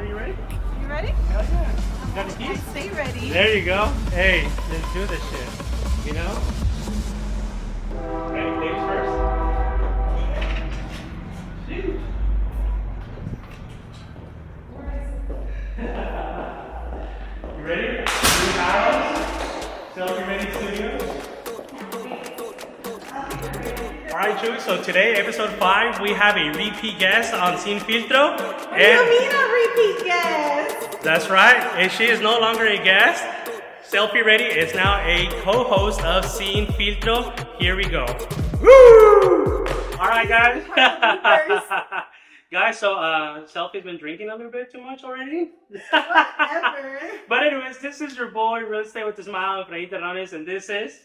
are you ready? You ready? Hell yeah. You got the keys? Stay ready. There you go. Hey, let's do this shit. You know? Okay, ladies first. Shoot. You ready? New house. Celfie Ready Studios. Alright, Julie, so today, episode 5, we have a repeat guest on Sin Filtro. What do you mean a repeat guest? That's right, and she is no longer a guest. Celfie Ready is now a co-host of Sin Filtro. Here we go. Woo! Alright, guys. Guys, so Celfie's been drinking a little bit too much already. Whatever. But anyways, this is your boy, Real Estate with a Smile, Efraín Terranes, and this is...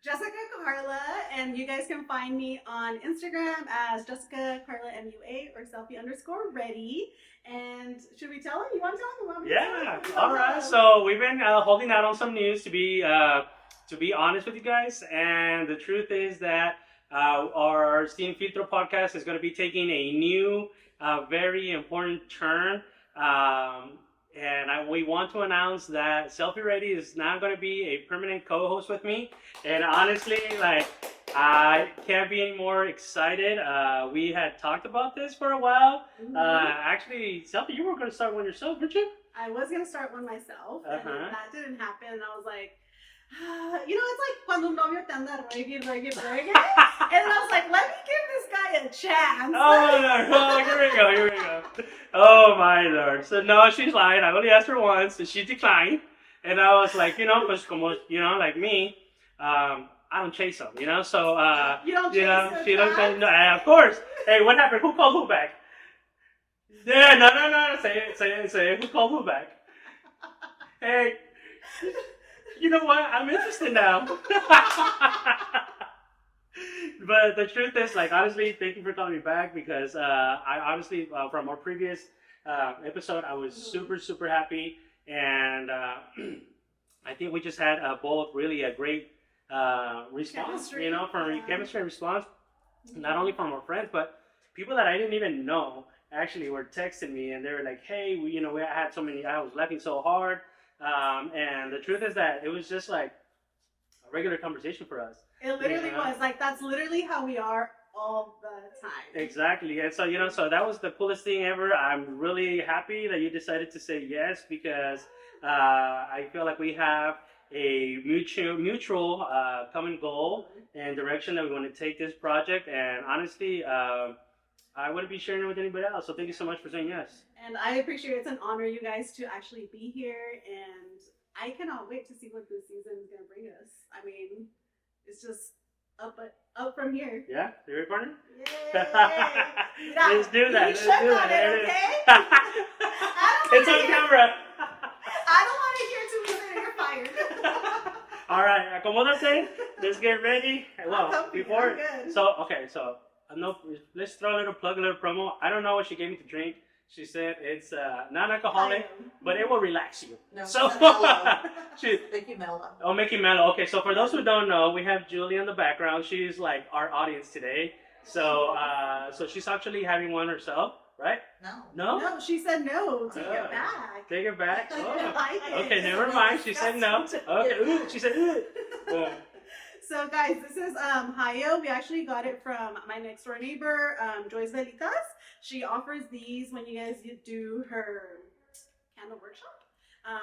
Jessica Carla, and you guys can find me on Instagram as Jessica Carla MUA or Celfie_ready. And should we tell them? You want to tell them? Yeah. All right. So we've been holding out on some news to be honest with you guys, and the truth is that our Sin Filtro podcast is going to be taking a new, very important turn. And we want to announce that Celfie Ready is now going to be a permanent co-host with me. And honestly, like, I can't be any more excited. We had talked about this for a while. Mm-hmm. Actually, Celfie, you were going to start one yourself, weren't you? I was going to start one myself, and Uh-huh. that didn't happen. And I was like, you know, it's like cuando un novio te anda reggae. And I was like, let me give this guy a chance. Oh, no, here we go. Oh, my Lord. So, no, she's lying. I only asked her once, and she declined. And I was like, pues como, like me, I don't chase them, So, You don't chase them, she don't chase, no, of course. Hey, what happened? Who called who back? Yeah, no. Say it. Who called who back? Hey, you know what? I'm interested now. But the truth is, like, honestly, thank you for calling me back because I honestly, from our previous episode, I was super happy. And I think we just had both really a great response, Chemistry. from chemistry and response, not only from our friends, but people that I didn't even know actually were texting me and they were like, hey, I was laughing so hard. And the truth is that it was just like a regular conversation for us. It literally was. Like, that's literally how we are all the time. Exactly. And so, so that was the coolest thing ever. I'm really happy that you decided to say yes because I feel like we have a mutual common goal and direction that we want to take this project. And honestly, I wouldn't be sharing it with anybody else. So thank you so much for saying yes. And I appreciate it. It's an honor, you guys, to actually be here. And I cannot wait to see what this season is going to bring us. I mean, it's just up from here. Yeah? You ready, partner? Yay! Let's do that. Let's do that. Okay? It's on camera. I don't want to hear too much and you're fired. All right, acomódate. Let's get ready. Well, I'm before, good. so no, let's throw a little promo. I don't know what she gave me to drink. She said it's non-alcoholic, but it will relax you. No, so make you mellow. Oh, make you mellow. Okay, so for those who don't know, we have Julie in the background. She's like our audience today. So so she's actually having one herself, right? No. No? No, she said no. Take it back. Take it back. I Oh. like it. Okay, never mind. She said no. Okay, ooh, she said ooh. So guys, this is Hayo. We actually got it from my next door neighbor, Joyce Velitas. She offers these when you guys do her candle workshop.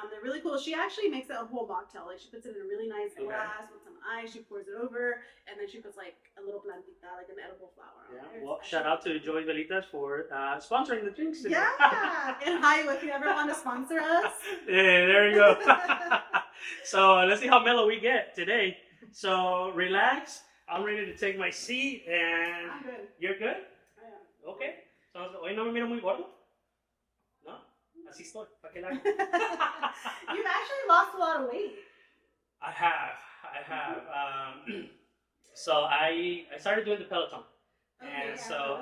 They're really cool. She actually makes it a whole mocktail. Like, she puts it in a really nice glass with some ice. She pours it over, and then she puts like a little plantita, like an edible flower. Yeah. On there. Well, shout out to Joy Velitas for sponsoring the drinks today. Yeah. And Hayo, if you ever want to sponsor us. Yeah, there you go. So let's see how mellow we get today. So relax. I'm ready to take my seat, and I'm good. You're good? I am. Okay. So, hoy no me miro muy gordo. No, así estoy. ¿Para qué la hago? You've actually lost a lot of weight. I have. So I started doing the Peloton, and Okay, so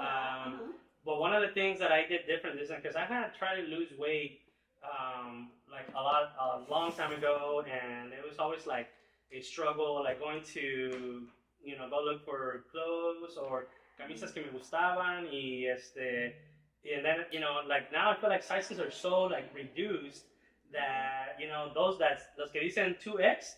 but one of the things that I did different this time, because I had tried to lose weight like a long time ago, and it was always like a struggle, like going to go look for clothes or camisas que me gustaban y and then like now I feel like sizes are so like reduced that los que dicen 2X,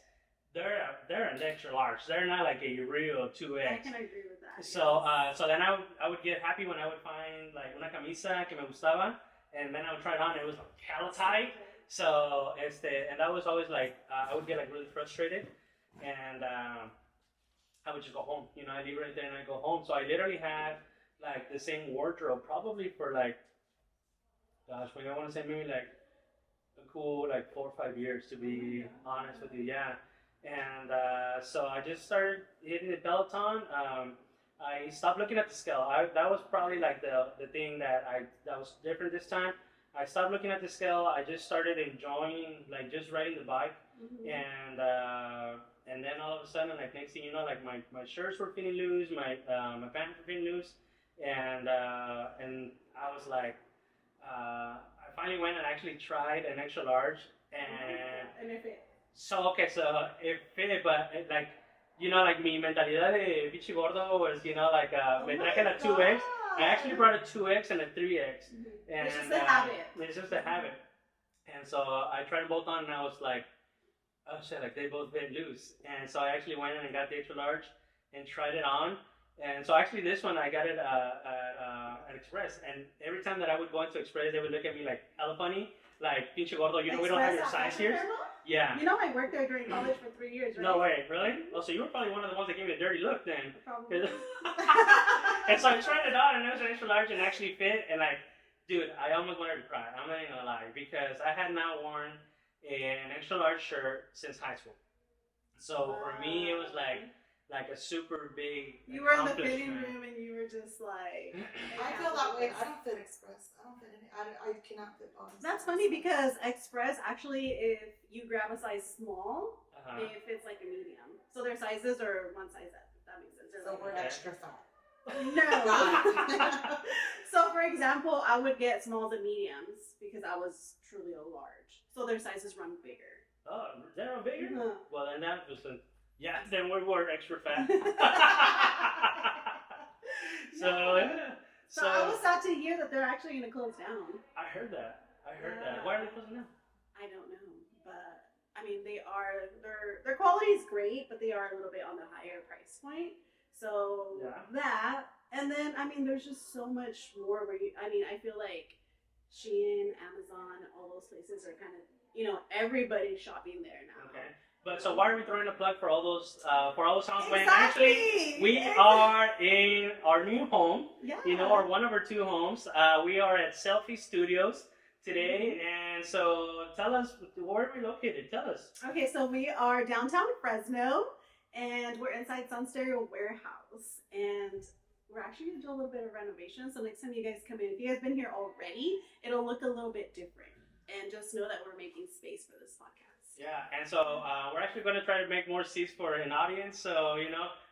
they're an extra large. They're not like a real 2X. I can agree with that. So then I would get happy when I would find like una camisa que me gustaba, and then I would try it on. And it was like hella tight. So and that was always like I would get like really frustrated, and I would just go home. I leave it right there and I go home. So I literally had like the same wardrobe probably for like, gosh, I want to say maybe like a cool like 4 or 5 years, to be honest with you. Yeah. And so I just started hitting the Peloton. I stopped looking at the scale. That was probably like the thing that was different this time. I stopped looking at the scale. I just started enjoying like just riding the bike, and then all of a sudden, like next thing you know, like my shirts were feeling loose, my pants were feeling loose, and I was like, I finally went and actually tried an extra large, And it fit. So it fit, but like like mi mentalidad de bichi gordo was like me traje la 2X. I actually brought a 2X and a 3X, and It's just a habit. It's just a habit, and so I tried them both on, and I was like, oh shit, like they both fit loose, and so I actually went in and got the extra large and tried it on. And so actually this one I got it at Express, and every time that I would go into Express, they would look at me like hella funny, like pinche gordo, we don't have your size here. Yeah. I worked there during college for 3 years, right? No way, really? Oh, so you were probably one of the ones that gave me a dirty look then. Probably. And so I tried it on, and it was an extra large and actually fit, and like, dude, I almost wanted to cry. I'm not even gonna lie, because I had not worn an extra large shirt since high school. So for me, it was like a super big You were in the fitting room and you were just like. I feel that way. I don't fit Express. I don't fit any. I cannot fit bottoms. That's funny because Express actually, if you grab a size small, it fits like a medium. So their sizes are one size up. If that makes sense. So we're extra fat. No. So for example, I would get smalls and mediums because I was truly a large. So their sizes run bigger. Oh, they're on bigger? Uh-huh. Well, then that was then we were extra fat. So I was sad to hear that they're actually going to close down. I heard that. Why are they closing down? I don't know, but I mean, their quality is great, but they are a little bit on the higher price point. So that, and then I mean, there's just so much more where I feel like Shein, Amazon, all those places are kind of, everybody's shopping there now. Okay. But so why are we throwing a plug for all those songs? Exactly. When actually we are in our new home, or one of our two homes. We are at Celfie Studios today, and so tell us, where are we located? Tell us. Okay, so we are downtown Fresno, and we're inside Sun Stereo Warehouse, and we're actually going to do a little bit of renovation. So next time you guys come in, if you guys been here already, it'll look a little bit different, and just know that we're making space for this podcast. Yeah, and so we're actually going to try to make more seats for an audience. So,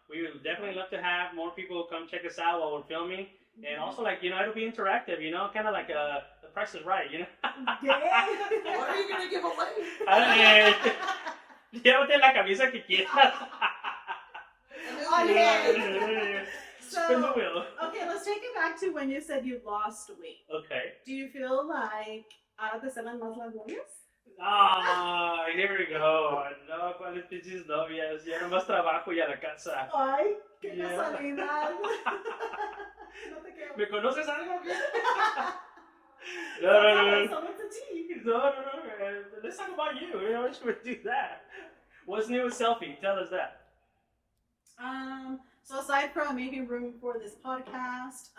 we would definitely love to have more people come check us out while we're filming. And also, like, it'll be interactive, kind of like The Price is Right, Yeah. What are you going to give away? Llévate la camisa que quieras. On hand. Spin the wheel. Okay, let's take it back to when you said you lost weight. Okay. Do you feel like ahora te salen más las novias? Ah, here we go. No, cuáles pinches novias. Ya nomás trabajo y a la casa. Ay, qué casualidad. No te quiero. ¿Me conoces algo? No. So what's the tea? No. Let's talk about you. We should do that. What's new with Celfie? Tell us that. So aside from making room for this podcast,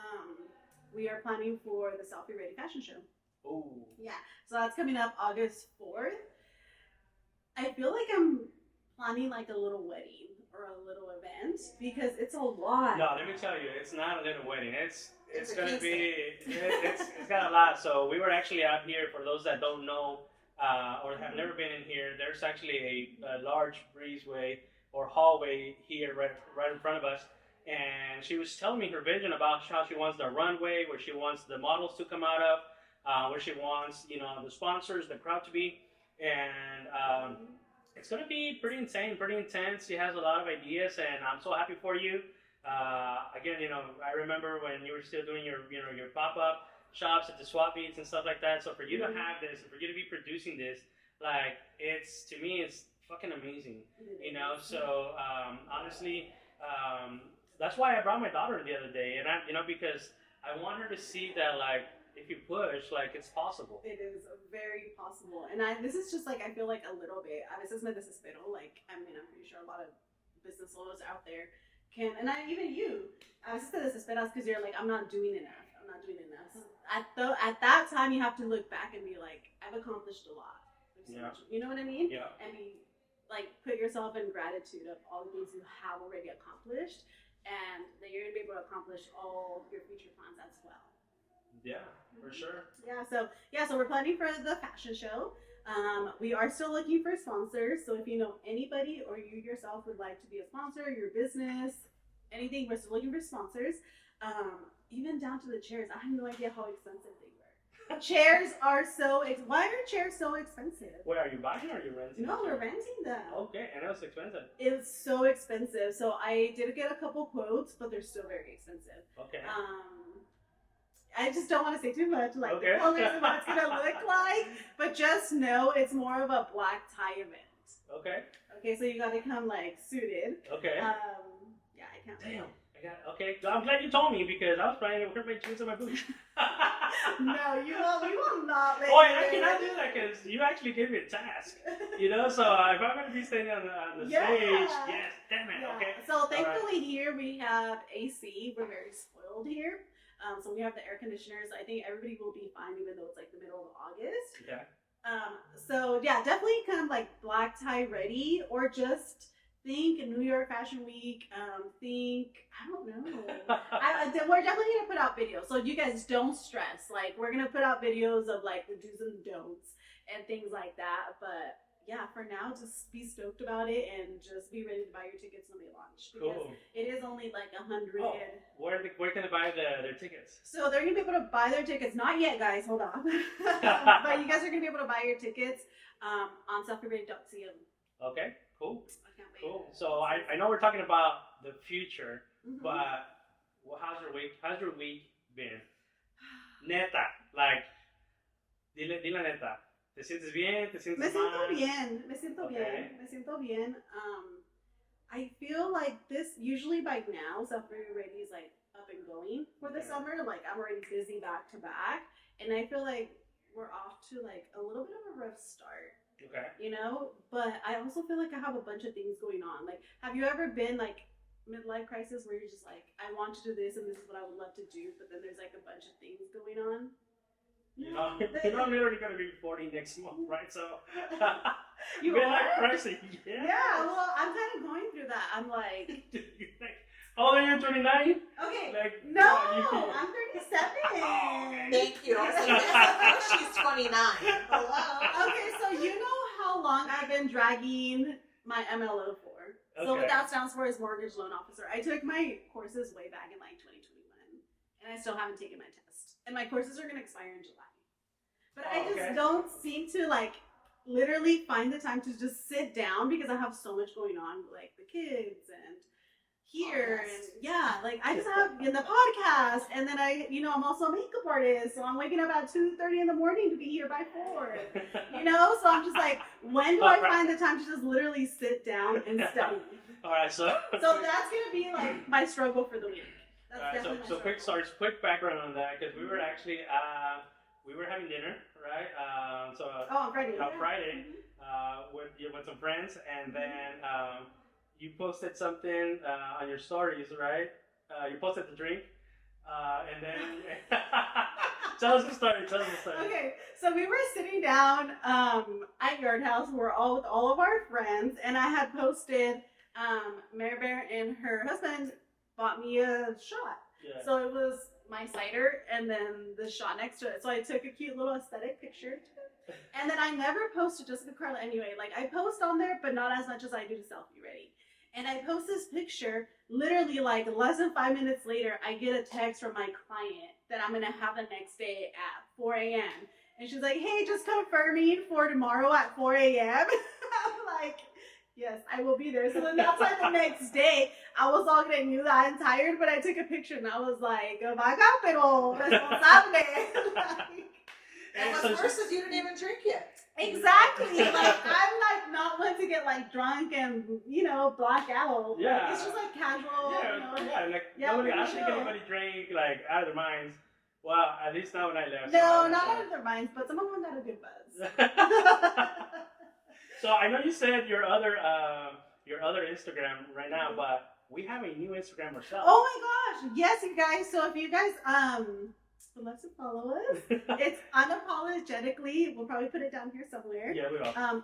we are planning for the Celfie Ready Fashion Show. Oh. Yeah. So that's coming up August 4th. I feel like I'm planning like a little wedding or a little event because it's a lot. No, let me tell you, it's not a little wedding. It's gonna be it's got a lot. So we were actually out here, for those that don't know or have never been in here. There's actually a large breezeway or hallway here right in front of us, and she was telling me her vision about how she wants the runway, where she wants the models to come out of. Where she wants, the sponsors, the crowd to be, and it's gonna be pretty insane, pretty intense. She has a lot of ideas, and I'm so happy for you. Again, I remember when you were still doing your pop-up. shops at the swap meets and stuff like that. So for you to Mhm. have this, and for you to be producing this, like it's to me, it's fucking amazing. You know, so honestly, that's why I brought my daughter the other day, and because I want her to see that like if you push, like it's possible. It is very possible, and this is just like I feel like a little bit. A veces me desespero. Like I'm pretty sure a lot of business owners out there can, and even you. A veces te desesperas because you're like, I'm not doing enough. I'm not doing enough. At that time, you have to look back and be like, I've accomplished a lot. There's so much, you know what I mean? Yeah. And be like, put yourself in gratitude of all the things you have already accomplished, and that you're gonna be able to accomplish all your future plans as well. Yeah, for sure. So we're planning for the fashion show. We are still looking for sponsors. So if you know anybody or you yourself would like to be a sponsor, your business, anything, we're still looking for sponsors. Even down to the chairs. I have no idea how expensive they were. Chairs are why are chairs so expensive? Wait, are you buying or are you renting? No, we're renting them. Okay, and it was expensive. It's so expensive. So I did get a couple quotes, but they're still very expensive. Okay. I just don't want to say too much, like Okay. the colors and what it's gonna look like. But just know it's more of a black tie event. Okay. Okay, so you gotta come like suited. Okay. Yeah, I can't. Damn. Okay. I'm glad you told me because I was planning to wear my jeans and my boots. No, we will not let Oh, you. and I cannot do that because you actually gave me a task. You know, so if I'm going to be standing on the Yeah. stage, yes, damn it, Yeah. okay. So thankfully here we have AC. We're very spoiled here. So we have the air conditioners. I think everybody will be fine even though it's like the middle of August. Yeah. So yeah, definitely come like black tie ready or just think New York Fashion Week. I don't know. We're definitely gonna put out videos, so you guys don't stress. Like we're gonna put out videos of like the do's and don'ts and things like that. But yeah, for now, just be stoked about it and just be ready to buy your tickets when they launch because Cool. it is only like 100. Oh, where can they buy their tickets? So they're gonna be able to buy their tickets. Not yet, guys. Hold on. But you guys are gonna be able to buy your tickets on celfie.ca. Okay, cool. I can't wait. Cool. So I know we're talking about the future, Mhm. but how's your week? How's your week been? Neta, like, dile neta. ¿Te sientes bien? ¿Te sientes Me siento mal? bien. Me siento Okay. bien. Me siento bien. I feel like this usually by now, Celfie Ready is like up and going for the Okay. summer. Like I'm already busy back to back, and I feel like we're off to like a little bit of a rough start. Okay. You know, but I also feel like I have a bunch of things going on. Like, have you ever been like midlife crisis where you're just like, I want to do this and this is what I would love to do, but then there's like a bunch of things going on? You know, I'm literally going to be 40 next month, right? So, You midlife are? crisis, yeah. Yeah, well, I'm kind of going through that. I'm like, How old are you, 29? okay, Like, no, I'm 37. Oh, okay. Thank you. I was like, yes, of course she's 29. Hello. Okay, so you know how long I've been dragging my MLO for. So Okay. what that stands for is mortgage loan officer. I took my courses way back in like 2021, and I still haven't taken my test. And my courses are going to expire in July. But I just okay. don't seem to like literally find the time to just sit down because I have so much going on, like the kids and here and yeah, like I just have in the podcast, and then I'm also a makeup artist, so I'm waking up at 2:30 in the morning to be here by 4. So I'm just like, when do I find the time to just literally sit down and study? All right, so So that's gonna be like my struggle for the week. That's all right, definitely my so quick struggle. starts, quick background on that because we were actually we were having dinner, right? On Friday. on Friday with some friends, and then you posted something on your stories, right? You posted the drink, and then tell us the story. Okay, so we were sitting down at Yard House. We're all with all of our friends, and I had posted Mary Bear and her husband bought me a shot. Yeah. So it was my cider and then the shot next to it. So I took a cute little aesthetic picture. And then I never posted Jessica Carla anyway. Like I post on there, but not as much as I do to Celfie Ready. And I post this picture, literally like less than 5 minutes later, I get a text from my client that I'm gonna have the next day at 4 a.m. And she's like, hey, just confirming for tomorrow at 4 a.m. I'm like, Yes, I will be there. So then that's why the next day I was all getting new that I'm tired, but I took a picture and I was like, vaga pero responsable. And what's worse is you didn't even drink yet. Exactly. Like I'm like not one to get like drunk and black out. Yeah. Like, it's just like casual. Yeah, like Yeah, nobody. I pretty don't think chill. anybody drank like out of their minds. Well, at least not when I left. No, not out of their minds, but some of them got a good buzz. So I know you said your other Instagram right now, but we have a new Instagram ourselves. Oh my gosh! Yes, you guys. So if you guys would love to follow us, it's unapologetically. We'll probably put it down here somewhere. Yeah, we will. Why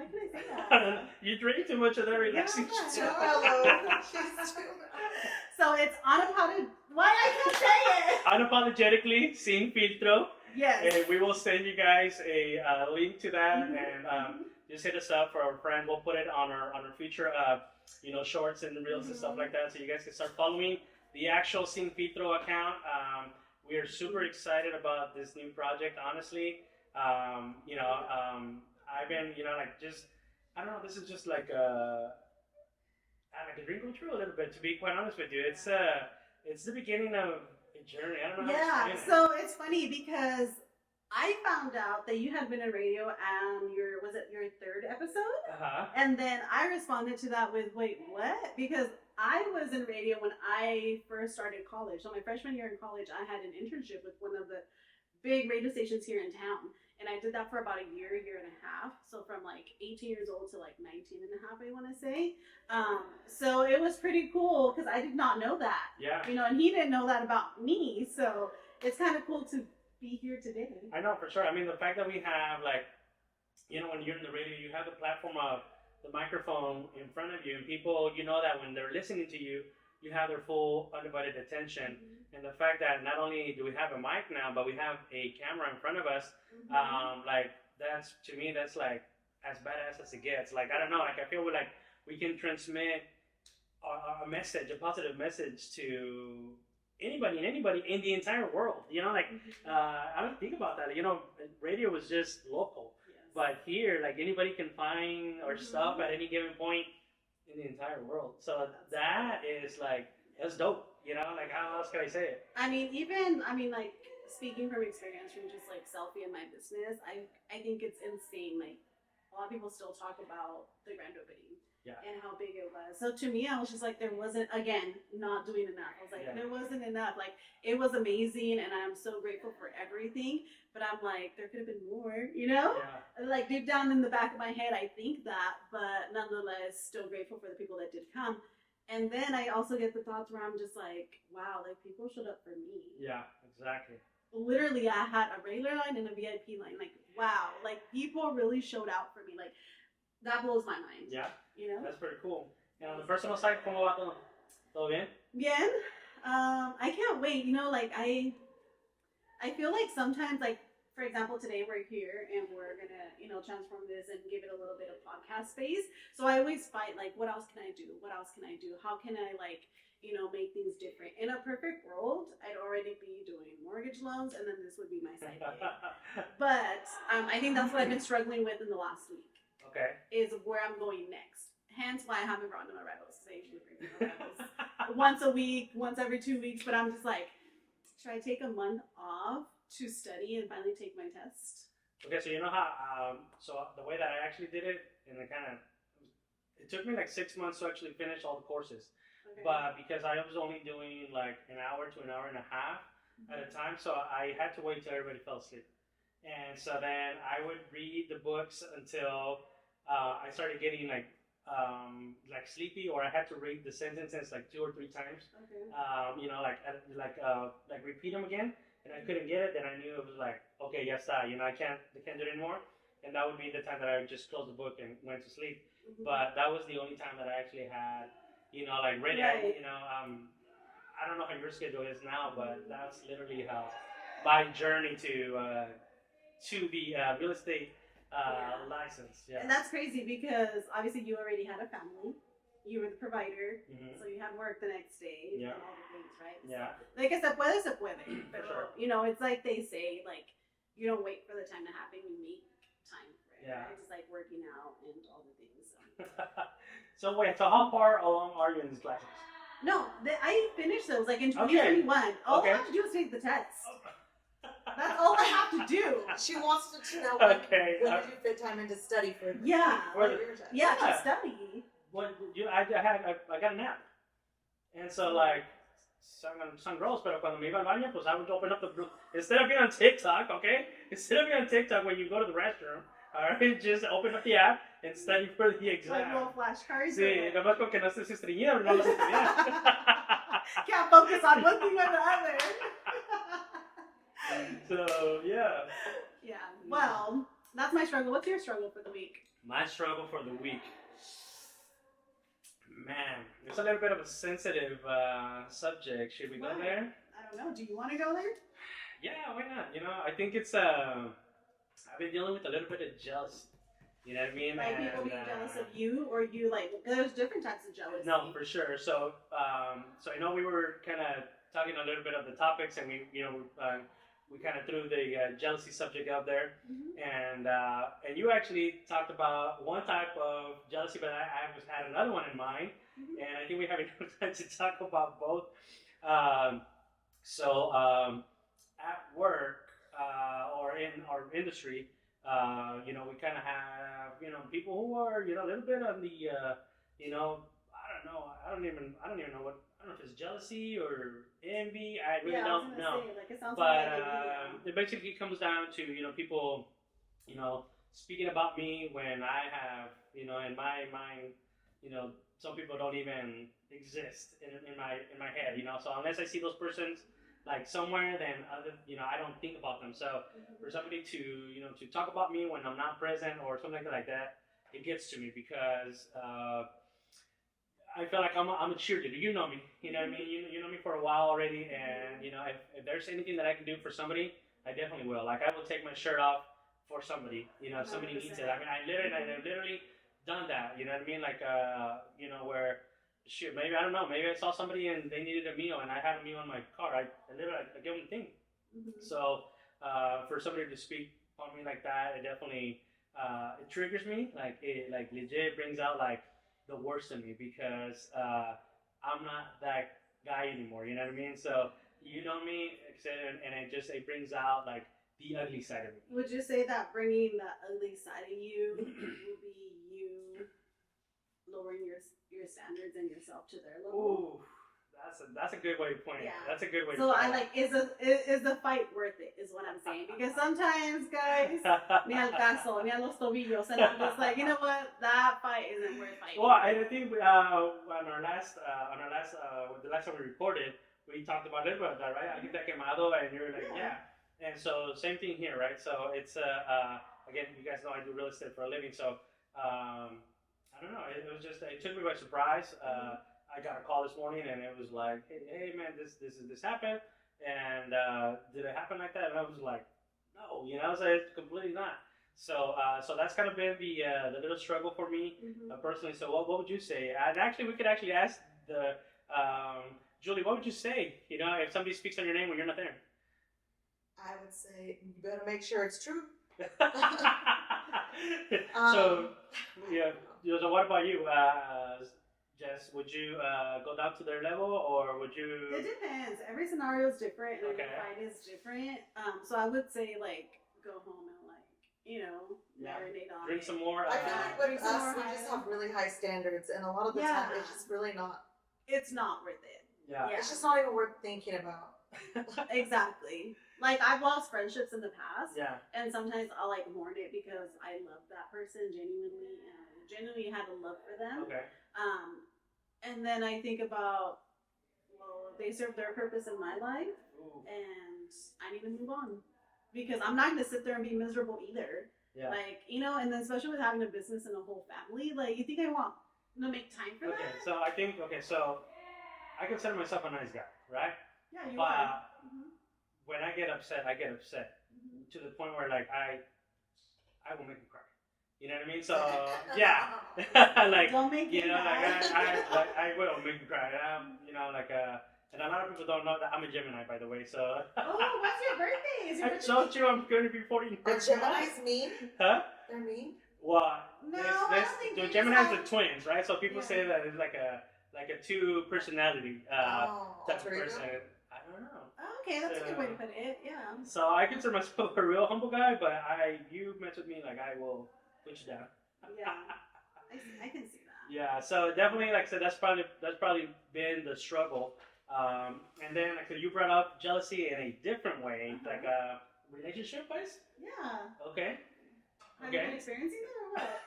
can I say that? You drink too much of that relaxing. Yeah. So it's unapologetic. Why I can't say it? Unapologetically, sin filtro. Yes. And we will send you guys a link to that, and just hit us up for our friend. We'll put it on our future, shorts and reels and stuff like that, so you guys can start following the actual Sin Filtro account. We are super excited about this new project. Honestly, I've been, I don't know. This is just like a dream come true a little bit. To be quite honest with you, it's the beginning of a journey. I don't know. How to explain it. So it's funny because I found out that you had been in radio and was it your third episode? Uh-huh. And then I responded to that with, wait, what? Because I was in radio when I first started college. So my freshman year in college, I had an internship with one of the big radio stations here in town. And I did that for about a year and a half. So from like 18 years old to like 19 and a half, I want to say. So it was pretty cool because I did not know that. Yeah. And he didn't know that about me. So it's kind of cool to be here today. I know, for sure. I mean, the fact that we have when you're in the radio, you have the platform of the microphone in front of you, and people, that when they're listening to you, you have their full undivided attention. And the fact that not only do we have a mic now, but we have a camera in front of us, that's, to me, that's like as badass as it gets. Like, I don't know, like I feel like we can transmit a message, a positive message to anybody in the entire world. I don't think about that. Radio was just local. But here, like, anybody can find our stuff at any given point in the entire world. So that is like, that's dope. Like, how else can I say it? Like, speaking from experience from just like Celfie and my business, I think it's insane. Like, a lot of people still talk about the grand opening. Yeah. And how big it was. So to me, I was just like, there wasn't, again, not doing enough. I was like, there wasn't enough. Like, it was amazing, and I'm so grateful for everything. But I'm like, there could have been more, Yeah. Like, deep down in the back of my head, I think that. But nonetheless, still grateful for the people that did come. And then I also get the thoughts where I'm just like, wow, like, people showed up for me. Yeah, exactly. Literally, I had a regular line and a VIP line. Like, wow. Like, people really showed out for me. Like, that blows my mind. Yeah. That's pretty cool. And on the personal side, ¿cómo va todo? ¿Todo bien? Bien. I can't wait. I feel like sometimes, like, for example, today we're here and we're gonna, transform this and give it a little bit of podcast space. So I always fight, like, what else can I do? What else can I do? How can I, like, make things different? In a perfect world, I'd already be doing mortgage loans, and then this would be my side gig. But I think that's what I've been struggling with in the last week. Okay. Is where I'm going next. Hence why I haven't brought in my rebels. I usually bring in my rebels once a week, once every 2 weeks. But I'm just like, should I take a month off to study and finally take my test? Okay, so you know how, so the way that I actually did it, and it took me like 6 months to actually finish all the courses. Okay. But because I was only doing like an hour to an hour and a half at a time, so I had to wait till everybody fell asleep. And so then I would read the books until I started getting like sleepy, or I had to read the sentences like 2 or 3 times. Okay. Like repeat them again, and I couldn't get it. Then I knew it was like, okay, ya está. I can't do it anymore. And that would be the time that I would just close the book and went to sleep. Mm-hmm. But that was the only time that I actually had, ready. Right. I don't know how your schedule is now, but that's literally how my journey to the real estate license. Yeah. And that's crazy because obviously you already had a family. You were the provider, so you had work the next day and all the things, right? Yeah. So, like I said, puede se puede. But, for sure. It's like they say, like, you don't wait for the time to happen, you make time for it. Yeah. Right? Just like working out and all the things. So. So wait, so how far along are you in these classes? No, I finished those like in Okay. 2021. All Okay. I have to do is take the test. That's all I have to do. She wants to know when, Okay. when did you fit time in to study for Yeah. for your test. Yeah, Yeah. to study. What I got a nap, and so like son gross, pero cuando me iba al baño, pues I would open up the instead of being on TikTok, okay, instead of being on TikTok when you go to the restroom, all right, just open up the app and study for the Like exam. little flashcards. Sí, nomás con que no estés estreñida, pero no lo Can't focus on one thing or the other. So yeah. Yeah. Well, that's my struggle. What's your struggle for the week? My struggle for the week. Man, it's a little bit of a sensitive subject. Should we go Why? there? I don't know. Do you want to go there? Yeah, why not? You know, I think it's I've been dealing with a little bit of jealousy. You know what I mean? Like people being jealous of you, or you like? There's different types of jealousy. No, for sure. So, so I know we were kind of talking a little bit of the topics, and we kind of threw the jealousy subject out there, and you actually talked about one type of jealousy, but I had another one in mind, and I think we have enough time to talk about both. At work or in our industry, we kind of have people who are a little bit on the I don't even know what. I don't know if it's jealousy or envy. I really don't know. Like, it sounds But like it basically comes down to people, speaking about me when I have, in my mind, some people don't even exist in my head, So unless I see those persons like somewhere, then I don't think about them. So for somebody to to talk about me when I'm not present or something like that, it gets to me because. I feel like I'm a cheerleader. You know me. You know what I mean? You know me for a while already. And, if there's anything that I can do for somebody, I definitely will. Like, I will take my shirt off for somebody, if somebody needs it. I mean, I've literally done that. You know what I mean? Like, where, shoot, maybe, I don't know. Maybe I saw somebody and they needed a meal and I had a meal in my car. I literally, I give them a thing. So, for somebody to speak on me like that, it definitely, it triggers me. Like, it, legit brings out, the worst in me because I'm not that guy anymore. You know what I mean? So you know me, and it brings out the ugly side of me. Would you say that bringing the ugly side of you would be you lowering your standards and yourself to their level? Ooh, that's a good way to point it. Yeah. That's a good way. So to I is the fight worth it? Is what I'm saying, because sometimes, guys, ni al caso, ni a los tobillos, and I'm just like, you know what, that fight isn't worth fighting. Well, I think the last time we recorded, we talked about it, about that, right? I get that quemado, and you're like, yeah. And so same thing here, right? So it's again, you guys know I do real estate for a living, so I don't know. It was just it took me by surprise. I got a call this morning and it was like, hey man, this happened, and did it happen like that? And I was like, no, so it's completely not. So that's kind of been the little struggle for me personally. So what would you say? And actually, we could actually ask the Julie, what would you say? If somebody speaks on your name when you're not there. I would say you better make sure it's true. So yeah. So what about you? Jess, would you go down to their level, or would you? It depends. Every scenario is different, and every fight is different. So I would say go home and marinate on drink it. some more. I feel like with us, we just have really high standards, and a lot of the time, it's just really not. It's not worth it. Yeah. It's just not even worth thinking about. Exactly. Like, I've lost friendships in the past. Yeah. And sometimes I'll mourn it because I love that person genuinely, and I genuinely had a love for them. Okay. And then I think about, well, they served their purpose in my life, and I need to move on, because I'm not going to sit there and be miserable either. Yeah. And then especially with having a business and a whole family, you think I want to make time for that? Okay, so I think, I consider myself a nice guy, right? Yeah, you but are. When I get upset, to the point where I will make you cry. You know what I mean? So yeah, Don't make me cry. I will make you cry. And a lot of people don't know that I'm a Gemini, by the way. So oh, what's your birthday? Is your I birthday? told you I'm going to be 40. Are Geminis mean? Huh? They're mean? Well, No, I don't think they Gemini's just the twins, right? So people Yeah. say that it's like a two personality type of alter ego? person. I don't know. Oh, okay, that's a good way to put it. Yeah. So I consider myself a real humble guy, but you mess with me, like I will put you down. Yeah. I can see that. Yeah, so definitely, like I said, that's probably been the struggle. And then, like I said, you brought up jealousy in a different way, like a relationship wise. Yeah. Okay. Have you been experiencing it or what?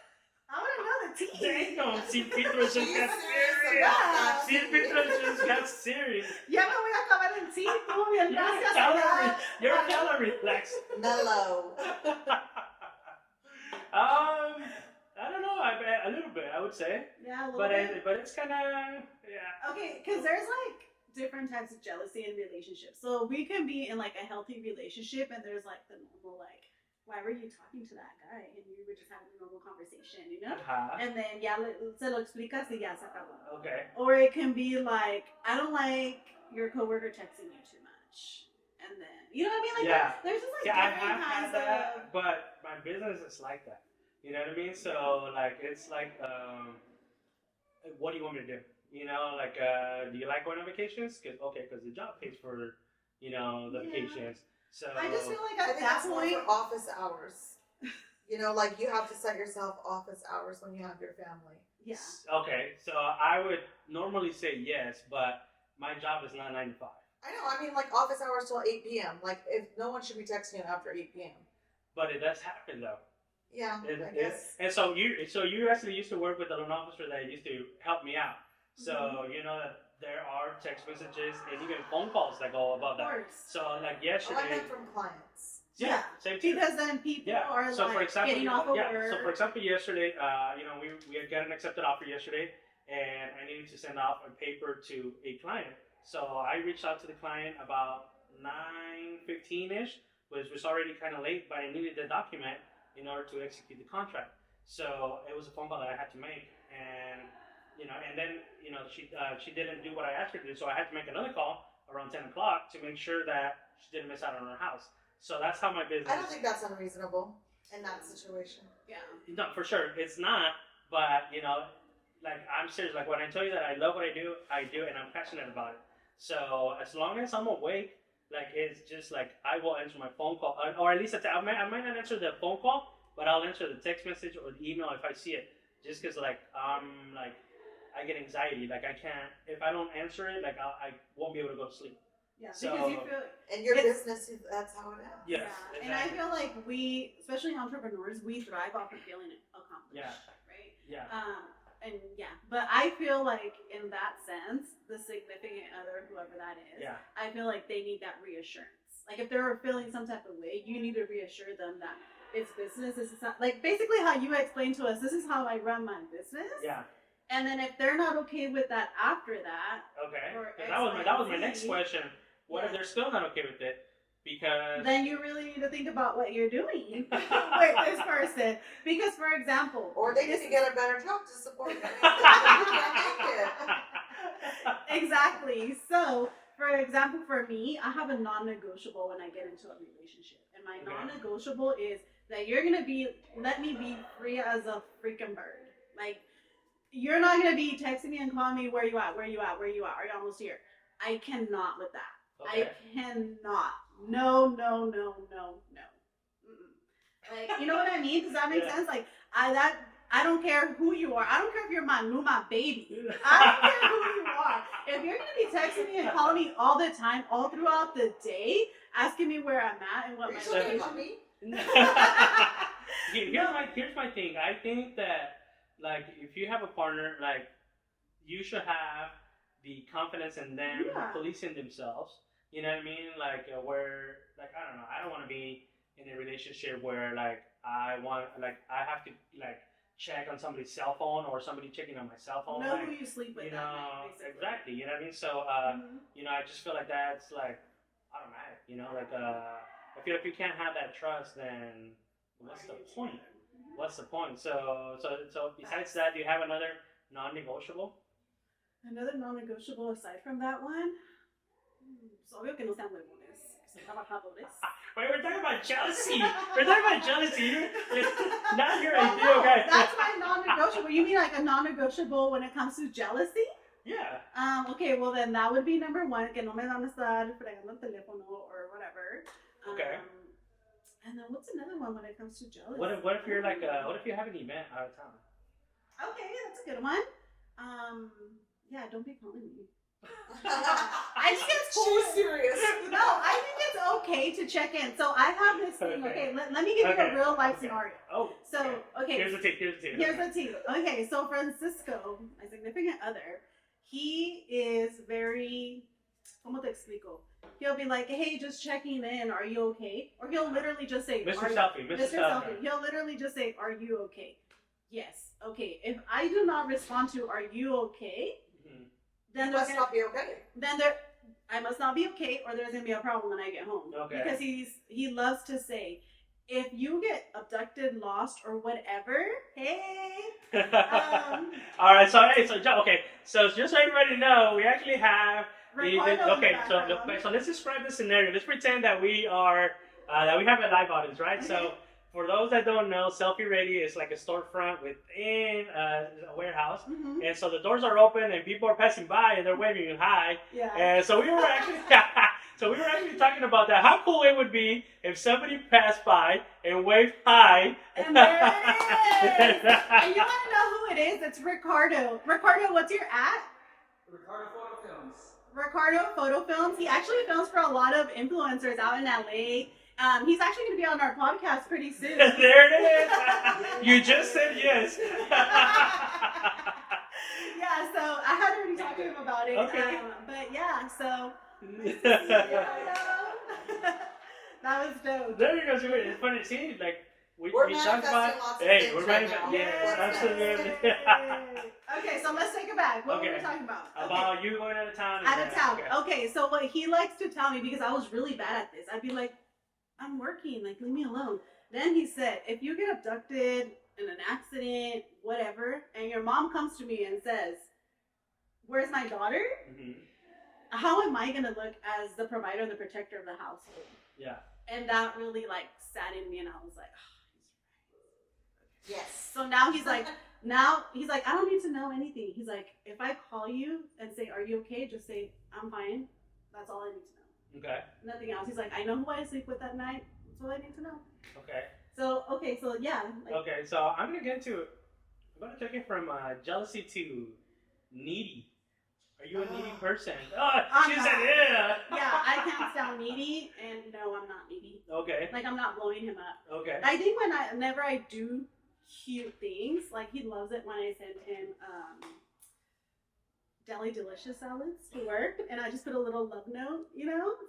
I want to know the tea. Damn, Sin Pedro just She's got serious serious. about that. Sin Pedro just got serious. Ya me voy a acabar el tea, tú bien gracias. You're a calorie flex. Mellow. I don't know. A little bit, I would say. Yeah, a little But bit. but it's kind of yeah. Okay, because there's like different types of jealousy in relationships. So we can be in like a healthy relationship, and there's like the normal like, why were you talking to that guy? And you were just having a normal conversation, you know? And then ya se lo explicas y ya se acabó. Okay. Or it can be like, I don't like your coworker texting you too much. And then, you know what I mean? Like, Yeah. there's just like Yeah, I different have had kinds that, of. but my business is like that. You know what I mean? So like it's like what do you want me to do? You know, like do you like going on vacations? Because the job pays for the Yeah. vacations. So I just feel like I at think that that's more point, for office hours. You know, like you have to set yourself office hours when you have your family. yeah. Okay, so I would normally say yes, but my job is not 9 to 5. I know, I mean like office hours till 8 p.m. Like if no one should be texting you after 8 p.m. But it does happen though. Yeah, I guess. And so you actually used to work with a loan officer that used to help me out. So you know that there are text messages and even phone calls that go above Of that. course. So like Oh, I yesterday, meant from clients. yeah, same thing. Because then people Yeah. are So like for example, getting off of work. So for example, yesterday, we had got an accepted offer yesterday, and I needed to send off a paper to a client. So I reached out to the client about 9:15 ish, which was already kind of late, but I needed the document in order to execute the contract. So it was a phone call that I had to make, and then she didn't do what I asked her to do, so I had to make another call around 10 o'clock to make sure that she didn't miss out on her house. So that's how my business. I don't think that's unreasonable in that situation. Yeah. No, for sure, it's not. But like I'm serious. Like when I tell you that I love what I do, and I'm passionate about it. So as long as I'm awake, like it's just like I will answer my phone call, or at least I might not answer the phone call, but I'll answer the text message or the email if I see it. Just because like I get anxiety. Like I can't if I don't answer it, like I won't be able to go to sleep. Yeah, So- because you feel. In your It's- business, that's how it is. Yes, Yeah, and I exactly. feel like we, especially entrepreneurs, we thrive off of feeling accomplished, Yeah. right? Yeah. And yeah, but I feel like in that sense, the significant other, whoever that is, Yeah. I feel like they need that reassurance. Like if they're feeling some type of way, you need to reassure them that it's business. This is not, like basically how you explained to us. This is how I run my business. Yeah. And then if they're not okay with that after that, Okay. Or 'Cause that was my next XYZ. question. What if Yeah. they're still not okay with it? Because then you really need to think about what you're doing with this person. Because, for example, Or they need this- to get a better job to support them. You can't make it. exactly. So, for example, for me, I have a non-negotiable when I get into a relationship, and my Okay. non-negotiable is that you're gonna let me be free as a freaking bird. Like, you're not gonna be texting me and calling me where you at, where you at, where you at. Are you almost here? I cannot with that. Okay. I cannot. No. Mm-mm. Like, you know what I mean? Does that make Yeah. sense? Like, I don't care who you are. I don't care if you're my baby. I don't care who you are. If you're gonna be texting me and calling me all the time, all throughout the day, asking me where I'm at and what Are my you talking location about me? Here's my thing. I think that like if you have a partner, like you should have the confidence in them Yeah. policing themselves. You know what I mean? Like where like I don't know. I don't want to be in a relationship where like I have to like check on somebody's cell phone or somebody checking on my cell phone. know like, who you sleep with you that know night, basically. exactly. You know what I mean? So Mhm. I just feel like that's like automatic. Like if you can't have that trust, then what's the point? What's the point? So besides that, do you have another non-negotiable? Another non-negotiable aside from that one, es obvio que no sean huevones. son trabajadores. Wait, we're talking about jealousy. We're talking about jealousy. Not your Well, ideal no, guy. that's my non-negotiable. You mean like a non-negotiable when it comes to jealousy? Yeah. Okay, well then that would be number one, que no me van a estar fregando el teléfono or whatever. Okay. And then what's another one when it comes to jealousy? What if you're like what if you have an event out of town? Okay, that's a good one. Yeah, don't be calling me. I think it's cool. She's serious. No, I think it's okay to check in. So I have this thing. Okay, let me give you a real life scenario. Oh. So, okay. Here's the tea. Here's the tea. Okay, so Francisco, my significant other, he is very, ¿cómo te explico? He'll be like, hey, just checking in, are you okay? Or he'll literally just say, Mr. Celfie. Mr. Celfie. He'll literally just say, are you okay? Yes. Okay. If I do not respond to, are you okay? Then You must not be okay. I must not be okay, or there's gonna be a problem when I get home. Okay. Because he loves to say, if you get abducted, lost, or whatever, hey. All right. So okay. So just so everybody know, we actually have So let's describe the scenario. Let's pretend that we are that we have a live audience, right? Okay. So for those that don't know, Celfie Radio is like a storefront within a warehouse, and so the doors are open and people are passing by and they're waving you hi. Yeah. And so we were actually talking about that. How cool it would be if somebody passed by and waved hi. And there it is. And you want to know who it is? It's Ricardo. Ricardo, what's your at? Ricardo Photo Films. Ricardo Photo Films. He actually films for a lot of influencers out in LA. He's actually going to be on our podcast pretty soon. There it is. You just said yes. Yeah, so I had already talked to him about it. Okay. But yeah, so that was dope. There you go. See, it's funny. See, like we talked manifesting about. lots of Hey, things we're right manifesting. now. Yes, absolutely. Okay, so let's take it back. What were Okay. we talking about? About you going out of town. Out of town. Okay, so what he likes to tell me, because I was really bad at this, I'd be like, I'm working, like, leave me alone. Then he said, if you get abducted in an accident, whatever, and your mom comes to me and says, where's my daughter? Mm-hmm. How am I going to look as the provider and the protector of the household? Yeah. And that really, like, sat in me, and I was like, oh, he's right. Yes. So now he's like, I don't need to know anything. He's like, if I call you and say, are you okay? Just say, I'm fine. That's all I need to know. Okay. Nothing else. He's like, I know who I sleep with at night. That's all I need to know. Okay. So yeah. Like, Okay. So I'm gonna take it from jealousy to needy. Are you a needy person? Oh, I'm she not. said yeah. Yeah, I can't sound needy, and no, I'm not needy. Okay. Like, I'm not blowing him up. Okay. I think whenever I do cute things, like, he loves it when I send him Deli Delicious salads to work, and I just put a little love note,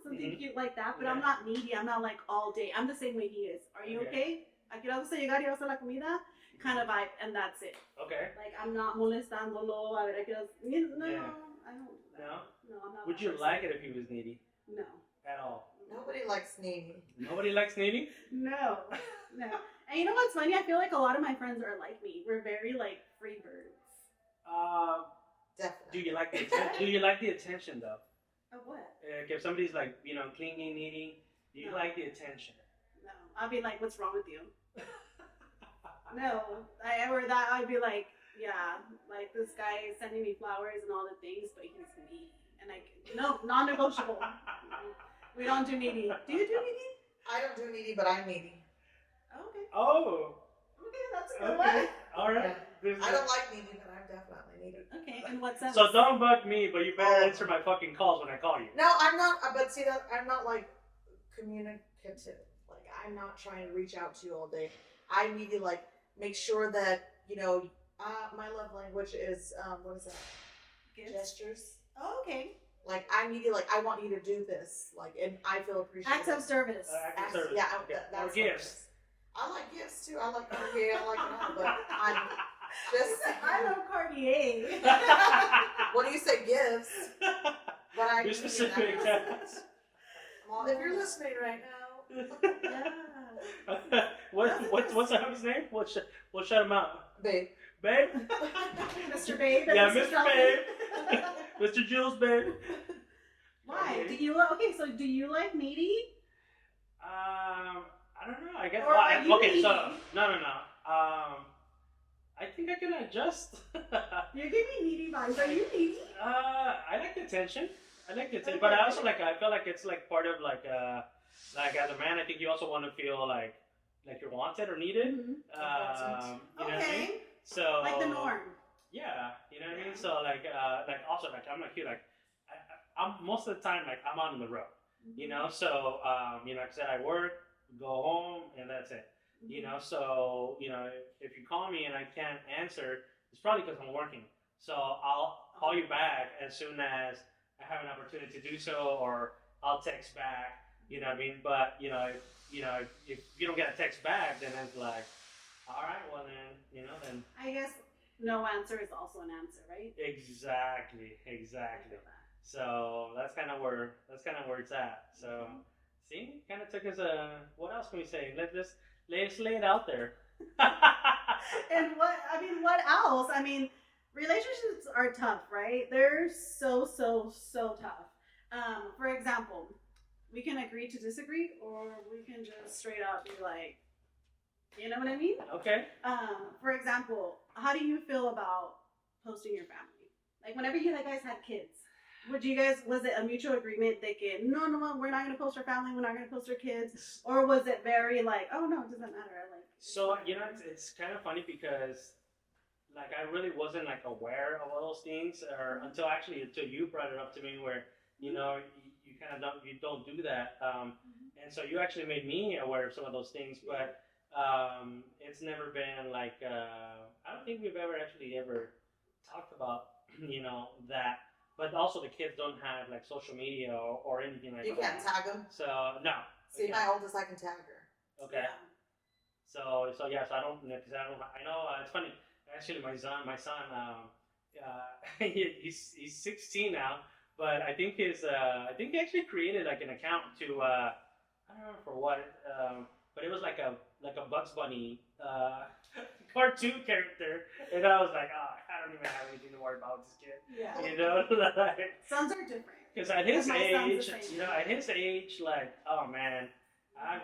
something cute like that. But I'm not needy. I'm not like all day. I'm the same way he is. Are you okay? ¿A qué hora vas a llegar y vas a la comida? Kind of vibe, and that's it. Okay. Like, I'm not molestándolo. A ver, ¿a qué horas? No, Yeah. I don't do that. No. No, I'm not. Would that you person. like it if he was needy No. at all? Nobody likes needy. Nobody likes needy. No. And you know what's funny? I feel like a lot of my friends are like me. We're very, like, free birds. Definitely. Do you like the do you like the attention though? Of what? If somebody's like clingy, needy, do you No. like the attention? No. I'll be like, what's wrong with you? No. I'd be like, yeah, like, this guy is sending me flowers and all the things, but he's needy. And no, non-negotiable. We don't do needy. Do you do needy? I don't do needy, but I'm needy. Okay. Oh. Okay, that's a good Okay. one. All right. I don't like needy, but I'm definitely needy. Okay, in what sense? So don't bug me, but you better answer my fucking calls when I call you. No, I'm not. But see that I'm not like communicative. Like, I'm not trying to reach out to you all day. I need to like make sure that my love language is what is that? Gifts? Gestures. Oh, okay. Like, I need you. Like, I want you to do this. Like, and I feel appreciated. Acts of service. Acts of service. Yeah, Okay. that's Or what gifts. it is. I like gifts too. I like I like it all, but I'm just. I love Cartier. What do you say, gifts? But I Be mean, specific. Well, if you're listening right now, Yeah. What's the hubby's name? We'll shut him out. babe. Babe? Mr. Babe. Yeah, and Mr. Celfie. Babe. Mr. Jules, babe. Why? Do you okay? So do you like needy? I don't know. I guess. Or Well, are you okay, so needy? no. I think I can adjust. You're giving needy vibes. Are you needy? I like the attention. I like the attention, Okay. but I also like. I feel like it's like part of like as a man, I think you also want to feel like you're wanted or needed. Mhm. You know what I mean? Okay. So Like the norm. Yeah, you know what I mean. Yeah. So like also like I'm like you like I'm most of the time like I'm on the road. You know, so you know, like I said, I work, go home, and that's it. You know, so you know, if you call me and I can't answer, it's probably because I'm working. So I'll call you back as soon as I have an opportunity to do so, or I'll text back. You know what I mean? But if you don't get a text back, then it's like, all right, well then, then I guess no answer is also an answer, right? exactly. I feel that. So that's kind of where it's at. So see, kind of took us a. What else can we say? Let's lay it out there. And what else? I mean, relationships are tough, right? They're so tough. For example, we can agree to disagree, or we can just straight up be like, you know what I mean? Okay. For example, how do you feel about posting your family? Like whenever you guys had kids, was it a mutual agreement thinking, no, we're not gonna post our family, we're not gonna post our kids, or was it very like, oh no, it doesn't matter, like? So it's kind of funny because like I really wasn't like aware of all those things, or until you brought it up to me, where you kind of don't do that, and so you actually made me aware of some of those things, but it's never been like I don't think we've ever talked about that. But also the kids don't have like social media or anything like You that. can't tag them. So no. See, Okay. my oldest, I can tag her. Okay. Yeah. So yeah. So I don't because I know it's funny. Actually, my son he's 16 now, but I think he actually created like an account to I don't know for what, but it was like a Bugs Bunny cartoon character, and I was like, oh, I don't even have anything to worry about with this kid. Yeah. Like, Sons are different. because at his My son's age, the same. at his age, like, oh man, I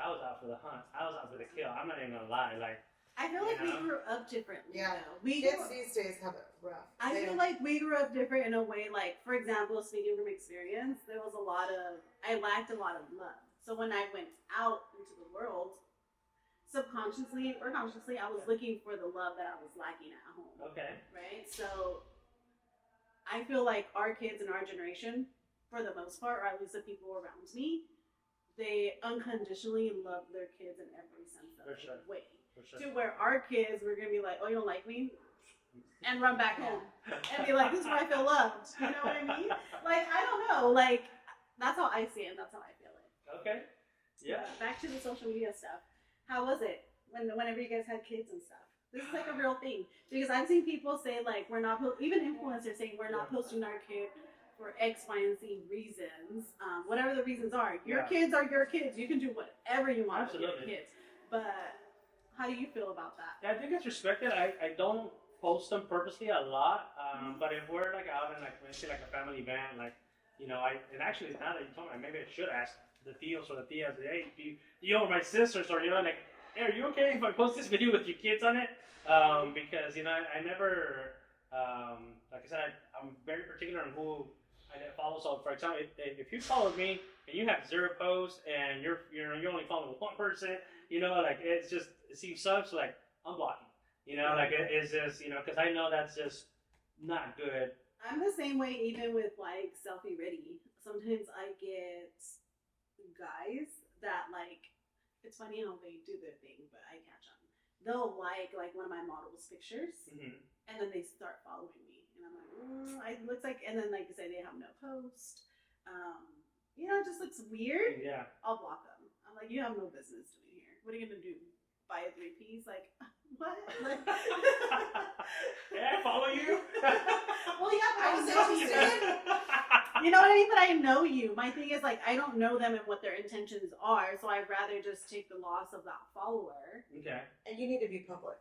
was out for the hunt. I was out for the kill. I'm not even gonna lie. Like, I feel like we grew up differently. Yeah. though. We Kids grew up- these days have it rough. I They feel don't- like we grew up different in a way. Like, for example, speaking from experience, there was I lacked a lot of love. So when I went out into the world, subconsciously or consciously, I was looking for the love that I was lacking at home. okay, Right? So I feel like our kids in our generation, for the most part, or at least the people around me, they unconditionally love their kids in every sense of For sure. the way. for sure. To where our kids were gonna be like, oh, you don't like me? And run back home. And be like, this is where I feel loved. You know what I mean? Like, I don't know. Like, that's how I see it, and that's how I feel it. Okay. Yeah. Back to the social media stuff. How was it whenever you guys had kids and stuff? This is like a real thing. Because I've seen people say, like, we're not, even influencers saying we're not posting our kid for X, Y, and Z reasons. Whatever the reasons are. Your kids are your kids. You can do whatever you want with your kids. But how do you feel about that? Yeah, I think it's respected. I don't post them purposely a lot, but if we're like out in like maybe like a family event, like and actually now that you told me, maybe I should ask the tios or the tias, hey, you or my sisters, or like, hey, are you okay if I post this video with your kids on it? Because I never, like I said, I'm very particular on who I follow. So for example, if you follow me and you have 0 posts and you're only following one person, like it seems sucks. Like I'm blocking. Like it's just because I know that's just not good. I'm the same way even with like Celfie ready. Sometimes I get guys that like, it's funny how they do their thing, but I catch on. They'll like one of my models' pictures, and then they start following me, and I'm like, it looks like, and then like you say they have no post. It just looks weird. Yeah. I'll block them. I'm like, you have no business doing here. What are you gonna do? Buy a 3-piece? Like, what? Like, yeah, I follow you. well, yeah, but I I was know you. interested. You know what I mean? But I know you. My thing is like, I don't know them and what their intentions are, so I'd rather just take the loss of that follower. Okay. And you need to be public.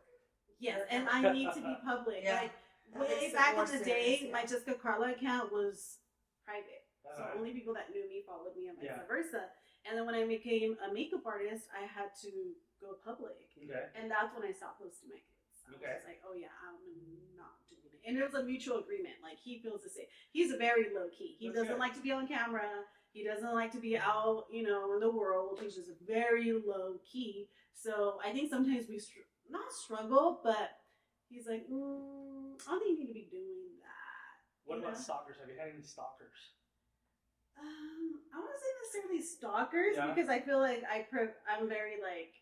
Yes, and I need to be public. Yeah. Like That makes way it back more in the serious, day, yeah. my Jessica Carla account was private. So only people that knew me followed me and vice Yeah. versa. And then when I became a makeup artist, I had to go public. Okay. And that's when I stopped posting my kids. I was Okay. just like, oh yeah, I'm not doing it. And it was a mutual agreement. Like he feels the same. He's very low key. He That's doesn't good. like to be on camera. He doesn't like to be out, in the world. He's just very low key. So I think sometimes we not struggle, but he's like, I don't think you need to be doing that. What you about know? stalkers? Have you had any stalkers? I wouldn't say necessarily stalkers Yeah. because I feel like I'm very like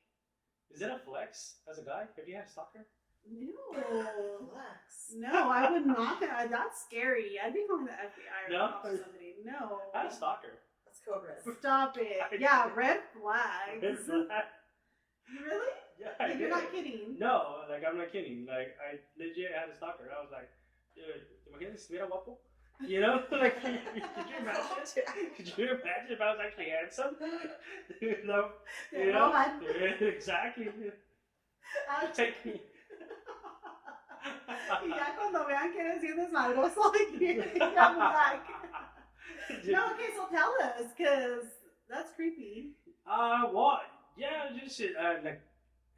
Is it a flex as a guy? Have you had a stalker? no. Relax. No, I would not. That's scary. I'd be calling the FBI or No? call somebody. No. I had a stalker. That's Cobras. Stop it. Yeah, red flags. It's like- Really? yeah, I Like, you're did. not kidding. No, like I'm not kidding. Like I legit had a stalker. I was like, dude, imagínate si estuviera guapo. You know, like could you imagine? Could you imagine if I was actually handsome? No, you know, exactly. Take me. Y ya cuando vean que eres bien desmadroso, I'm like, no, okay, so tell us, because that's creepy. Well, yeah, just like,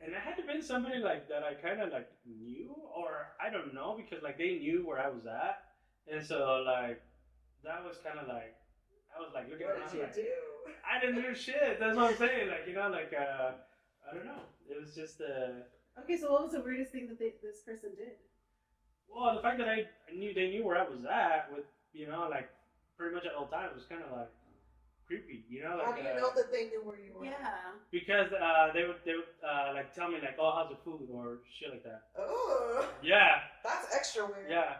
and it had to been somebody like that I kind of like knew, or I don't know, because like they knew where I was at, and so like that was kind of like I was like looking What around did you like do? I didn't do shit. That's what I'm saying. Like I don't know. It was just Okay, so what was the weirdest thing that this person did? well, the fact that I knew they knew where I was at with like pretty much at all times was kind of like creepy. Like, How do you know that they knew where you were? Yeah. because they would like tell me like, oh, how's the food or shit like that. Oh, Yeah, that's extra weird. yeah.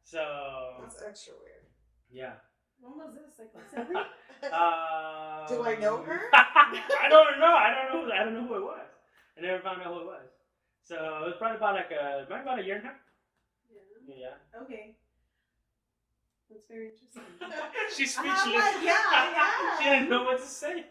So That's extra weird. yeah. When was this? Like recently? Do I know her? I don't know. I don't know who it was. I never found out who it was. So it was probably about maybe about a year and a half. Yeah. Yeah. Okay. That's very interesting. She's I'm speechless. like, yeah. She didn't know what to say.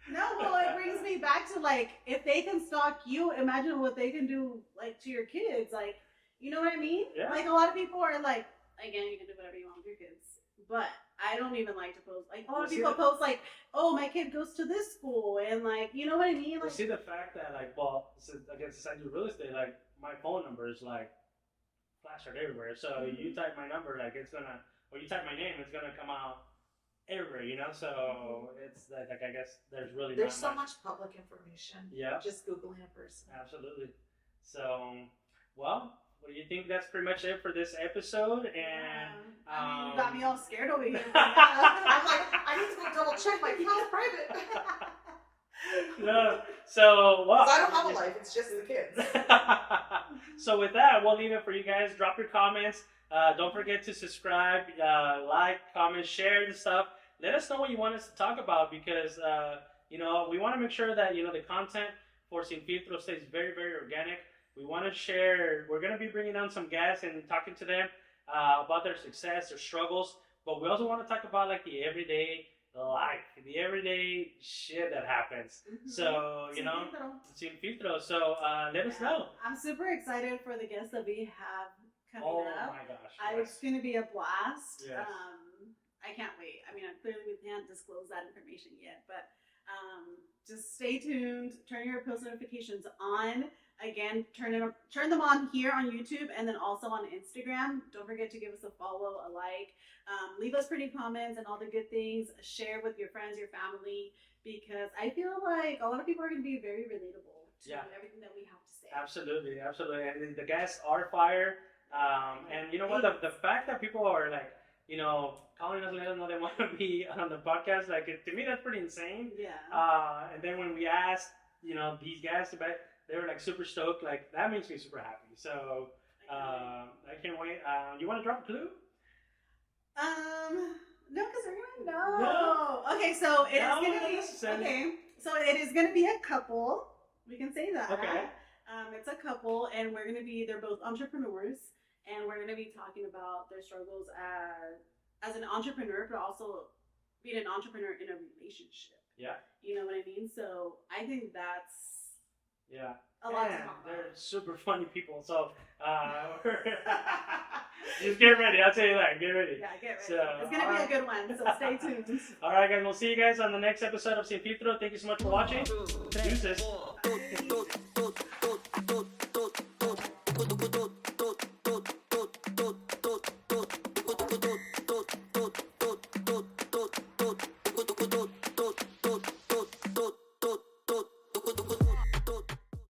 No, well, it brings me back to like, if they can stalk you, imagine what they can do like to your kids. Like, you know what I mean? Yeah. Like a lot of people are like, again, you can do whatever you want with your kids, but I don't even like to post. Like a lot of people post like, oh, my kid goes to this school, and like, you know what I mean? Well, Like, see the fact that like, well, since I do real estate, like my phone number is like plastered everywhere. So you type my number, like it's gonna, or you type my name, it's gonna come out everywhere. So it's like I guess there's really There's not so much public information. Yeah. Just Googling a person. Absolutely. So, well, what do you think? That's pretty much it for this episode. And I mean, you got me all scared over here. I'm like, I need to go double check my account's private. no. So, well, 'Cause I don't have a life. It's just the kids. So with that, we'll leave it for you guys. Drop your comments. Don't forget to subscribe, like, comment, share the stuff. Let us know what you want us to talk about because we want to make sure that the content for Sin Filtro stays very, very organic. We want to share. We're going to be bringing on some guests and talking to them about their success, their struggles. But we also want to talk about like the everyday life, the everyday shit that happens. Mhm. So Sin Filtro. So let us know. I'm super excited for the guests that we have coming Oh up. my gosh! It's going to be a blast. Yes. I can't wait. I mean, clearly we can't disclose that information yet, but just stay tuned. Turn your post notifications on. Again, turn them on here on YouTube and then also on Instagram. Don't forget to give us a follow, a like. Leave us pretty comments and all the good things. Share with your friends, your family, because I feel like a lot of people are going to be very relatable to everything that we have to say. Absolutely. And the guests are fire. And you know what? The fact that people are like, calling us, letting us know they want to be on the podcast, like to me, that's pretty insane. Yeah. And then when we asked, these guys about, they were like super stoked. Like that makes me super happy. So I can't wait. You want to drop a clue? No, because we're gonna know. No. Okay, so it is gonna be okay. So it is gonna be a couple. We can say that. Okay. It's a couple, and they're both entrepreneurs, and we're gonna be talking about their struggles as an entrepreneur, but also being an entrepreneur in a relationship. Yeah. You know what I mean? So I think that's Yeah. A lot to And talk about. they're super funny people. So just get ready. I'll tell you that. Get ready. Yeah, get ready. So, it's gonna be a good one, so stay tuned. All right, guys. We'll see you guys on the next episode of Sin Filtro. Thank you so much for watching. Deuces.